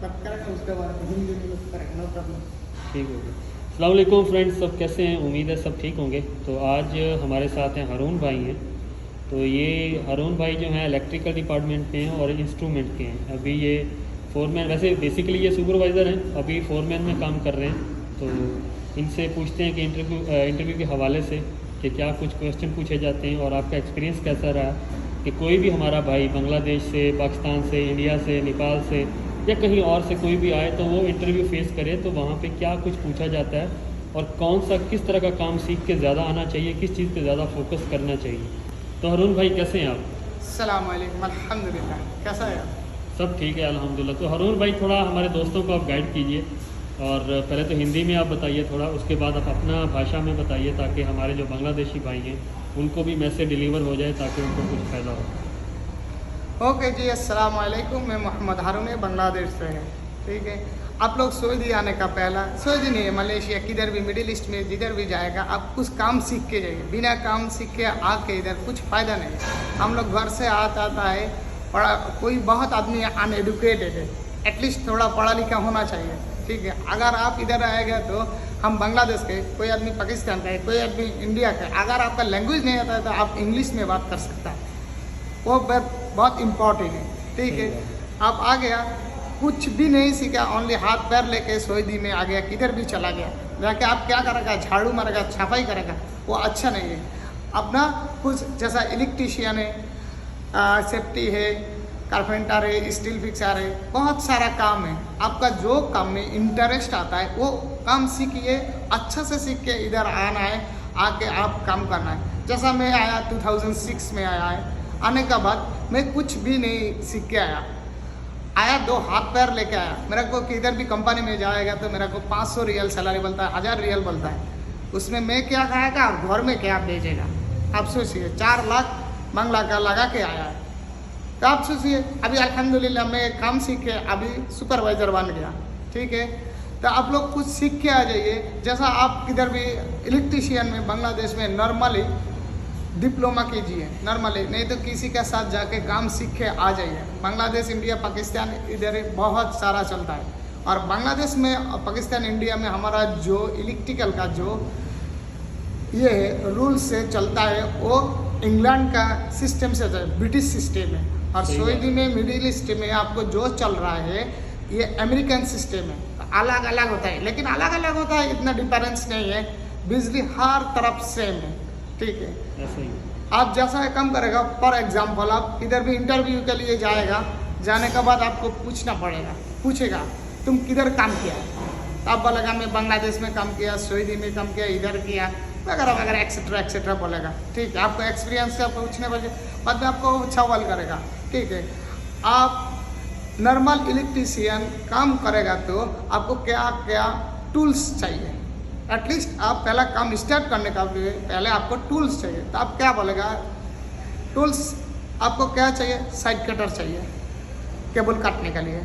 बात करेंगे, उसके बाद हिंदी में बात करेंगे, नो प्रॉब्लम। ठीक हो गया। अस्सलाम वालेकुम फ्रेंड्स, सब कैसे हैं? उम्मीद है सब ठीक होंगे। तो आज हमारे साथ हैं हारून भाई हैं। तो ये हारून भाई जो हैं इलेक्ट्रिकल डिपार्टमेंट के हैं और इंस्ट्रूमेंट के हैं। अभी ये फोरमैन, वैसे बेसिकली ये सुपरवाइज़र हैं, अभी फोरमैन में काम कर रहे हैं। तो इनसे पूछते हैं कि इंटरव्यू के हवाले से कि क्या कुछ क्वेश्चन पूछे जाते हैं और आपका एक्सपीरियंस कैसा रहा कि कोई भी हमारा भाई बांग्लादेश से, पाकिस्तान से, इंडिया से, नेपाल से या कहीं और से कोई भी आए तो वो इंटरव्यू फेस करे तो वहाँ पे क्या कुछ पूछा जाता है और कौन सा किस तरह का काम सीख के ज़्यादा आना चाहिए, किस चीज़ पे ज़्यादा फोकस करना चाहिए। तो हारून भाई कैसे हैं आप? अस्सलाम वालेकुम, अल्हम्दुलिल्लाह। कैसा है आप? सब ठीक है अल्हम्दुलिल्लाह। तो हारून भाई थोड़ा हमारे दोस्तों को आप गाइड कीजिए और पहले तो हिंदी में आप बताइए थोड़ा, उसके बाद आप अपना भाषा में बताइए ताकि हमारे जो बांग्लादेशी भाई हैं उनको भी मैसेज डिलीवर हो जाए ताकि उनको कुछ फ़ायदा हो। ओके जी, अस्सलाम वालेकुम। मैं मोहम्मद हारून है, बांग्लादेश से है। ठीक है, आप लोग सऊदी आने का पहला, सऊदी नहीं है, मलेशिया किधर भी, मिडिल ईस्ट में जिधर भी जाएगा आप कुछ काम सीख के जाइए। बिना काम सीख के आके इधर कुछ फ़ायदा नहीं है। हम लोग घर से आता है पढ़ा, कोई बहुत आदमी अनएडुकेटेड है, एटलीस्ट थोड़ा पढ़ा लिखा होना चाहिए। ठीक है, अगर आप इधर आएगा तो हम बांग्लादेश के, कोई आदमी पाकिस्तान का है, कोई आदमी इंडिया का है, अगर आपका लैंग्वेज नहीं आता है तो आप इंग्लिश में बात कर सकता है, वो बहुत इम्पोर्टेंट है। ठीक है, आप आ गया, कुछ भी नहीं सीखा, ओनली हाथ पैर लेके सऊदी में आ गया, किधर भी चला गया, जाके आप क्या करेगा, झाड़ू मारेगा, सफाई करेगा, वो अच्छा नहीं है। अपना कुछ जैसा इलेक्ट्रीशियन है, सेफ्टी है, कारपेंटर है, स्टील फिक्सर है, बहुत सारा काम है। आपका जो काम में इंटरेस्ट आता है वो काम सीखिए, अच्छा से सीख के इधर आना है, आके आप काम करना है। जैसा मैं आया 2006 में आया है, आने का बाद मैं कुछ भी नहीं सीख के आया, दो हाथ पैर लेके आया। मेरे को किधर भी कंपनी में जाएगा तो मेरे को 500 रियल सैलरी बोलता है, 1000 रियल बोलता है, उसमें मैं क्या खाएगा और घर में क्या भेजेगा। आप सोचिए, 4 लाख बांग्ला का लगा के आया है, तो आप सोचिए अभी अल्हम्दुलिल्लाह मैं काम सीख के अभी सुपरवाइज़र बन गया। ठीक है, तो आप लोग कुछ सीख के आ जाइए। जैसा आप किधर भी इलेक्ट्रीशियन में बांग्लादेश में नॉर्मली डिप्लोमा कीजिए, नॉर्मली, नहीं तो किसी के साथ जाके काम सीख के आ जाइए। बांग्लादेश, इंडिया, पाकिस्तान इधर बहुत सारा चलता है, और बांग्लादेश में, पाकिस्तान, इंडिया में हमारा जो इलेक्ट्रिकल का जो ये रूल से चलता है वो इंग्लैंड का सिस्टम से चलता है, ब्रिटिश सिस्टम है। और सऊदी में, मिडिल ईस्ट में आपको जो चल रहा है ये अमेरिकन सिस्टम है। अलग अलग होता है, लेकिन अलग अलग होता है, इतना डिफरेंस नहीं है, बिजली हर तरफ सेम है। ठीक है, ऐसा ही आप जैसा काम करेगा, फॉर एग्जाम्पल आप किधर भी इंटरव्यू के लिए जाएगा, जाने के बाद आपको पूछेगा तुम किधर काम किया, तो आप बोलेगा मैं बांग्लादेश में काम किया, सऊदी में काम किया, इधर किया, वगैरह वगैरह एक्सेट्रा एक्सेट्रा बोलेगा। ठीक है, आपको एक्सपीरियंस का पूछने बाद में आपको सवाल करेगा। ठीक है, आप नॉर्मल इलेक्ट्रीशियन काम करेगा तो आपको क्या क्या टूल्स चाहिए, एटलीस्ट आप पहला काम स्टार्ट करने का पहले आपको टूल्स चाहिए। तो आप क्या बोलेगा, टूल्स आपको क्या चाहिए, साइड कटर चाहिए केबल काटने के लिए,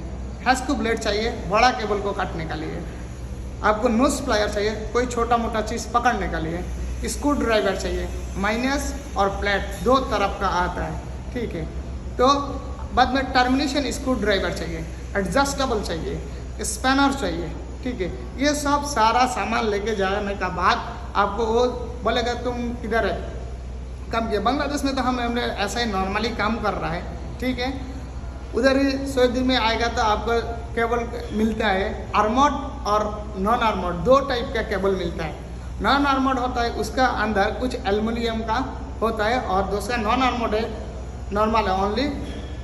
हैस्को ब्लेड चाहिए बड़ा केबल को काटने के लिए, आपको नोज प्लायर चाहिए कोई छोटा मोटा चीज़ पकड़ने के लिए, स्क्रू ड्राइवर चाहिए, माइनस और प्लेट 2 तरफ का आता है। ठीक है, तो बाद में टर्मिनेशन स्क्रू ड्राइवर चाहिए, एडजस्टेबल चाहिए, स्पैनर चाहिए। ठीक है, ये सब सारा सामान लेके जाने का बाद आपको वो बोलेगा तुम किधर है काम किया। बांग्लादेश में तो हमने ऐसा ही नॉर्मली काम कर रहा है। ठीक है, उधर ही सऊदी में आएगा तो आपको केबल मिलता है, आर्मर्ड और नॉन आर्मर्ड, 2 टाइप का केबल मिलता है। नॉन आर्मर्ड होता है, उसका अंदर कुछ एल्युमिनियम का होता है, और दूसरा नॉन आर्मर्ड है, नॉर्मल है, ओनली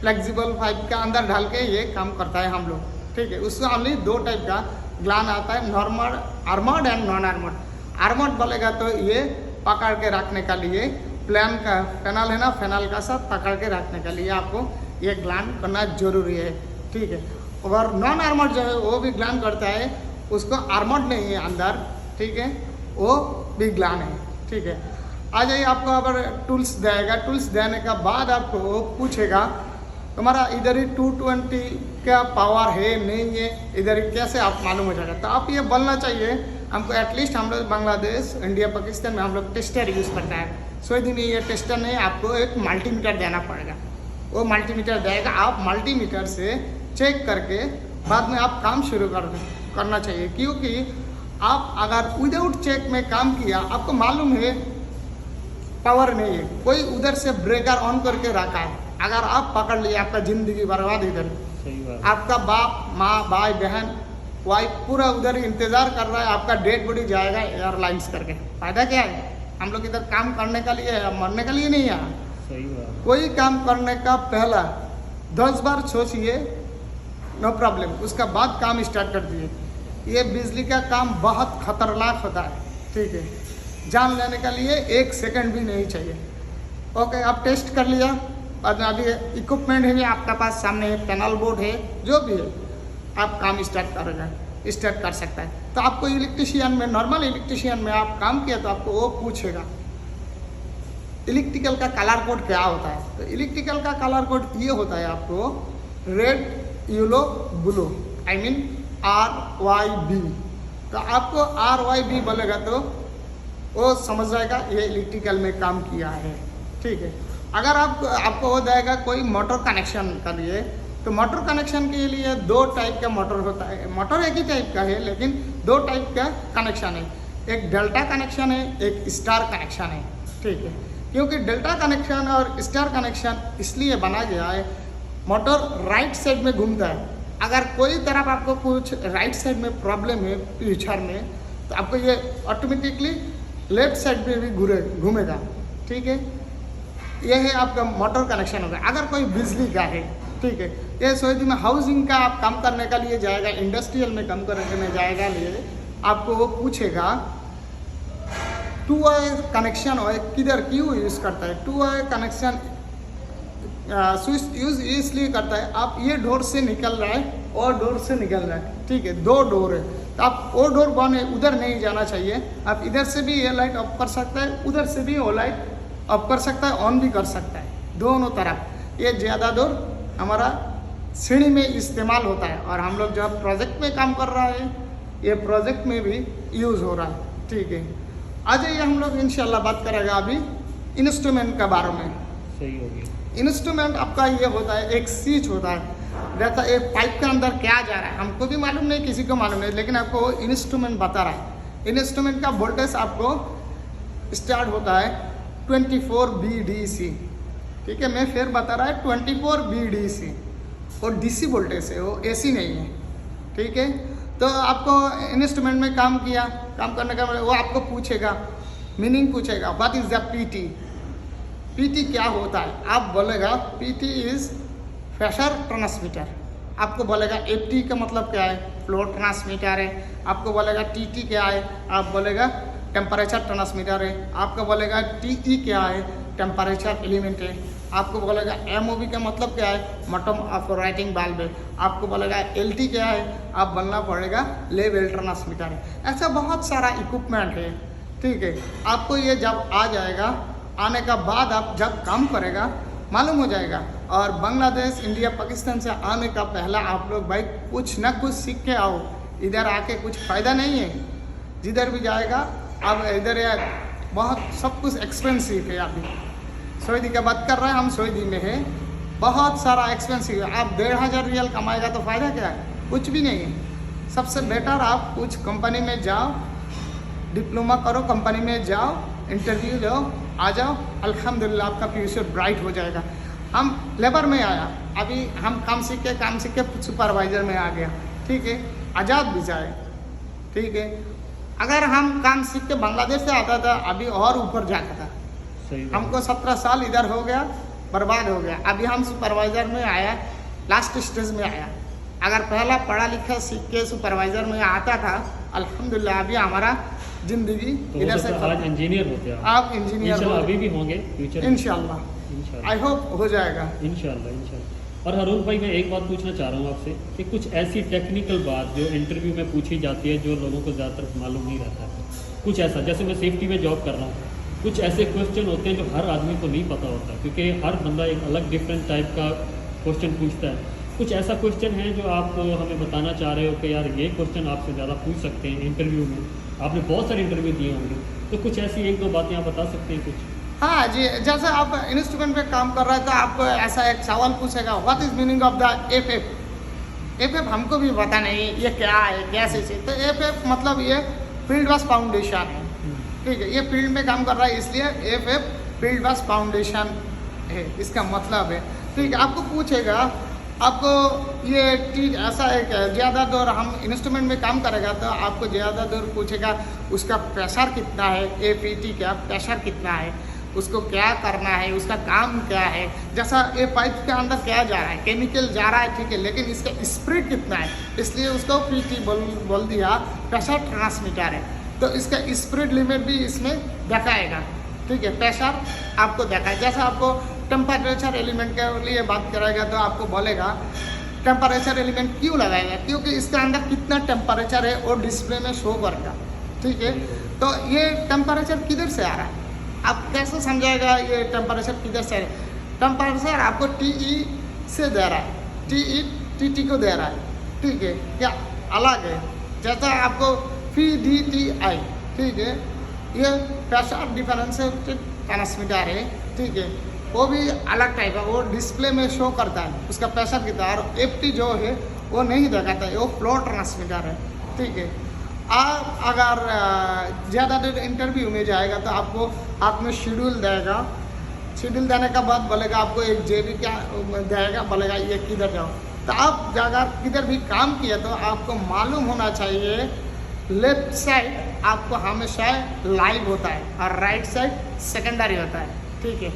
फ्लेक्सिबल पाइप का अंदर डाल के ये काम करता है हम लोग। ठीक है, उसका ओनली 2 टाइप का ग्लान आता है, normal, armoured and non armoured. Armoured बोलेगा तो ये पकड़ के रखने के लिए, प्लान का फेनल है ना, फेनल का साथ पकड़ के रखने के लिए आपको ये ग्लान करना जरूरी है। ठीक है, और नॉन आर्मर्ड जो है वो भी ग्लान करता है, उसको आर्मर्ड नहीं है अंदर। ठीक है, वो भी ग्लान है। ठीक है, आ जाइए, आपको अगर टूल्स देगा, टूल्स देने का बाद आपको वो पूछेगा तुम्हारा इधर ही 220 का पावर है नहीं है, इधर ही कैसे आप मालूम हो जाएगा। तो आप ये बोलना चाहिए हमको, एटलीस्ट हम लोग बांग्लादेश, इंडिया, पाकिस्तान में हम लोग टेस्टर यूज़ करता है, सऊदी में ये टेस्टर नहीं, आपको एक मल्टीमीटर देना पड़ेगा। वो मल्टीमीटर देगा, आप मल्टीमीटर से चेक करके बाद में आप काम शुरू करना चाहिए, क्योंकि आप अगर विदाउट चेक में काम किया, आपको मालूम है पावर नहीं है, कोई उधर से ब्रेकर ऑन करके रखा है, अगर आप पकड़ लिए आपका ज़िंदगी बर्बाद इधर। सही बात। आपका बाप माँ भाई बहन वाइफ पूरा उधर इंतज़ार कर रहा है, आपका डेड बॉडी जाएगा एयरलाइंस करके। फ़ायदा क्या है? हम लोग इधर काम करने के लिए है, मरने के लिए नहीं है। सही बात। कोई काम करने का पहला 10 बार सोचिए, नो प्रॉब्लम, उसका बाद काम स्टार्ट कर दिए। ये बिजली का काम बहुत खतरनाक होता है, ठीक है, जान लेने के लिए 1 सेकंड भी नहीं चाहिए। ओके, आप टेस्ट कर लिया, और अभी इक्विपमेंट है भी आपका पास सामने है, पैनल बोर्ड है, जो भी है, आप काम स्टार्ट कर सकता है। तो आपको इलेक्ट्रिशियन में, नॉर्मल इलेक्ट्रिशियन में आप काम किया तो आपको वो पूछेगा इलेक्ट्रिकल का कलर कोड क्या होता है। तो इलेक्ट्रिकल का कलर कोड ये होता है आपको red yellow blue, I mean RYB। तो आपको RYB बोलेगा तो वो समझ जाएगा ये इलेक्ट्रिकल में काम किया है, ठीक है। अगर आपको हो जाएगा कोई मोटर कनेक्शन करिए, तो मोटर कनेक्शन के लिए 2 टाइप का मोटर होता है। मोटर एक ही टाइप का है, लेकिन 2 टाइप का कनेक्शन है, एक डेल्टा कनेक्शन है, एक स्टार कनेक्शन है, ठीक है। क्योंकि डेल्टा कनेक्शन और स्टार कनेक्शन इसलिए बना गया है, मोटर राइट साइड में घूमता है। अगर कोई तरफ आपको कुछ राइट साइड में प्रॉब्लम है फ्यूचर में, तो आपको ये ऑटोमेटिकली लेफ्ट साइड में भी घूमेगा, ठीक है। ये है आपका मोटर कनेक्शन होगा। अगर कोई बिजली का है, ठीक है, ये सऊदी में हाउसिंग का आप काम करने का लिए जाएगा, इंडस्ट्रियल में काम करने जाएगा लिए, आपको वो पूछेगा 2 वायर कनेक्शन हो किधर क्यों यूज़ करता है। 2 वायर कनेक्शन स्विच यूज इसलिए करता है, आप ये डोर से निकल रहा है और डोर से निकल रहा है, ठीक है, 2 डोर है, तो आप वो डोर बंद है, उधर नहीं जाना चाहिए। आप इधर से भी ये लाइट ऑफ कर सकता है, उधर से भी वो लाइट ऑफ कर सकता है, ऑन भी कर सकता है, दोनों तरफ। ये ज़्यादा डोर हमारा सीढ़ी में इस्तेमाल होता है, और हम लोग जब प्रोजेक्ट में काम कर रहा है, ये प्रोजेक्ट में भी यूज़ हो रहा है, ठीक है। आज ये हम लोग इंशाल्लाह बात करेंगे अभी इंस्ट्रूमेंट के बारे में। सही हो गया। इंस्ट्रूमेंट आपका ये होता है, एक स्विच होता है, जैसा एक पाइप के अंदर क्या जा रहा है हमको भी मालूम नहीं, किसी को मालूम नहीं, लेकिन आपको इंस्ट्रूमेंट बता रहा है। इंस्ट्रूमेंट का वोल्टेज आपको स्टार्ट होता है 24 VDC, ठीक है, मैं फिर बता रहा है 24 VDC, और DC वोल्टेज है, वो AC नहीं है, ठीक है। तो आपको इंस्ट्रूमेंट में काम किया, काम करने का वो आपको पूछेगा, मीनिंग पूछेगा, व्हाट इज़ द PT क्या होता है। आप बोलेगा PT इज़ प्रेशर ट्रांसमीटर। आपको बोलेगा FT का मतलब क्या है, फ्लो ट्रांसमीटर है। आपको बोलेगा TT क्या है, आप बोलेगा टेम्परेचर ट्रांसमीटर है। आपको बोलेगा TE क्या है, टेम्परेचर एलिमेंट है। आपको बोलेगा MOB का मतलब क्या है, बॉटम ऑपरेटिंग वाल्व है। आपको बोलेगा LT क्या है, आप बोलना पड़ेगा लेवल ट्रांसमीटर है। ऐसा बहुत सारा इक्विपमेंट है, ठीक है। आपको ये जब आ जाएगा, आने का बाद आप जब काम करेगा मालूम हो जाएगा। और बांग्लादेश इंडिया पाकिस्तान से आने का पहला आप लोग भाई कुछ ना कुछ सीख के आओ, इधर आके कुछ फ़ायदा नहीं है। जिधर भी जाएगा अब इधर बहुत सब कुछ एक्सपेंसिव है। अभी सऊदी का बात कर रहे हैं हम, सऊदी में है बहुत सारा एक्सपेंसिव है। आप 1500 रियल कमाएगा तो फ़ायदा क्या है, कुछ भी नहीं है। सबसे बेटर आप कुछ कंपनी में जाओ, डिप्लोमा करो, कंपनी में जाओ, इंटरव्यू लो, आ जाओ, अल्हम्दुलिल्लाह आपका फ्यूचर ब्राइट हो जाएगा। हम लेबर में आया, अभी हम काम सीख के सुपरवाइज़र में आ गया, ठीक है, आज़ाद भी जाए, ठीक है। अगर हम काम सीख के बांग्लादेश से आता था, अभी और ऊपर जाता था। हमको 17 साल इधर हो गया, बर्बाद हो गया। अभी हम सुपरवाइज़र में आया, लास्ट स्टेज में आया। अगर पहला पढ़ा लिखा सीख के सुपरवाइज़र में आता था, अल्हम्दुलिल्लाह अभी हमारा ज़िंदगी तो इधर से आज इंजीनियर होते हैं आप इंजीनियर अभी भी होंगे फ्यूचर इंशाल्लाह, आई होप हो जाएगा इंशाल्लाह। और हरून भाई मैं एक बात पूछना चाह रहा हूँ आपसे कि कुछ ऐसी टेक्निकल बात जो इंटरव्यू में पूछी जाती है जो लोगों को ज़्यादातर मालूम नहीं रहता है, कुछ ऐसा, जैसे मैं सेफ्टी में जॉब कर रहा हूँ, कुछ ऐसे क्वेश्चन होते हैं जो हर आदमी को नहीं पता होता, क्योंकि हर बंदा एक अलग डिफरेंट टाइप का क्वेश्चन पूछता है। कुछ ऐसा क्वेश्चन है जो आप हमें बताना चाह रहे हो कि यार ये क्वेश्चन आपसे ज़्यादा पूछ सकते हैं इंटरव्यू में, आपने बहुत सारे इंटरव्यू दिए होंगे, तो कुछ ऐसी 1-2 बातें आप बता सकते हैं कुछ? हाँ जी, जैसे आप इंस्ट्रूमेंट पे काम कर रहे हैं तो आपको ऐसा एक सवाल पूछेगा, what is meaning of the FF, FF हमको भी पता नहीं ये क्या है कैसे से, तो एफएफ मतलब ये फील्ड वाश फाउंडेशन है, ठीक है। ये फील्ड में काम कर रहा है इसलिए एफएफ फील्ड वाश फाउंडेशन है, इसका मतलब है, ठीक है। आपको पूछेगा, आपको ये चीज़ ऐसा है कि ज़्यादा दूर हम इंस्ट्रूमेंट में काम करेगा तो आपको ज़्यादा दूर पूछेगा उसका प्रेशर कितना है, एपीटी का प्रेशर कितना है, उसको क्या करना है, उसका काम क्या है। जैसा ये पाइप के अंदर क्या जा रहा है, केमिकल जा रहा है, ठीक है, लेकिन इसका स्पीड कितना है, इसलिए उसको पीटी बोल दिया, प्रेशर ट्रांसमीटर है। तो इसका स्पीड लिमिट भी इसमें दिखाएगा, ठीक है। प्रेशर आपको दिखाए, जैसा आपको टेम्परेचर एलिमेंट के लिए बात करेगा तो आपको बोलेगा टेम्परेचर एलिमेंट क्यों लगाएगा, क्योंकि इसके अंदर कितना टेम्परेचर है वो डिस्प्ले में शो करेगा, ठीक है। तो ये टेम्परेचर किधर से आ रहा है, आप कैसे समझाएगा ये टेम्परेचर किधर से आ रहा है। टेम्परेचर आपको TE से दे रहा है, TE TT को दे रहा है, ठीक है, क्या अलग है। जैसा आपको PDTI, ठीक है, ये प्रेशर डिफरेंशिएटेड ट्रांसमीटर है, ठीक है, वो भी अलग टाइप है, वो डिस्प्ले में शो करता है उसका प्रेशर कितना है, और FT जो है वो नहीं दिखाता है, वो फ्लो ट्रांसमीटर है, ठीक है। आप अगर ज़्यादा देर इंटरव्यू में जाएगा तो आपको हाथ में शेड्यूल देगा, शेड्यूल देने के बाद बोलेगा आपको एक JB क्या देगा, बोलेगा ये किधर जाओ। तो आप अगर किधर भी काम किया तो आपको मालूम होना चाहिए लेफ्ट साइड आपको हमेशा लाइव होता है और राइट साइड सेकेंडरी होता है, ठीक है।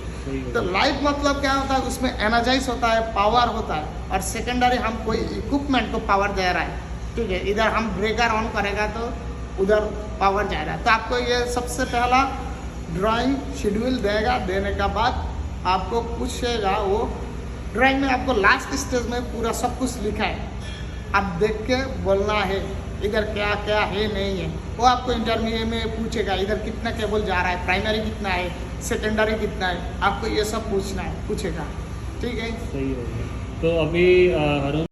तो लाइव मतलब क्या होता है, उसमें एनर्जाइज होता है, पावर होता है, और सेकेंडरी हम कोई इक्विपमेंट को पावर दे रहा है, ठीक है। इधर हम ब्रेकर ऑन करेगा तो उधर पावर जा रहा है। तो आपको ये सबसे पहला ड्राइंग शेड्यूल देगा, देने के बाद आपको पूछेगा, वो ड्राइंग में आपको लास्ट स्टेज में पूरा सब कुछ लिखा है, आप देख के बोलना है इधर क्या क्या है नहीं है। वो आपको इंटरव्यू में पूछेगा इधर कितना केबल जा रहा है, प्राइमरी कितना है, सेकेंडरी कितना है, आपको ये सब पूछना है, पूछेगा, ठीक है। सही हो गया। तो अभी हरुण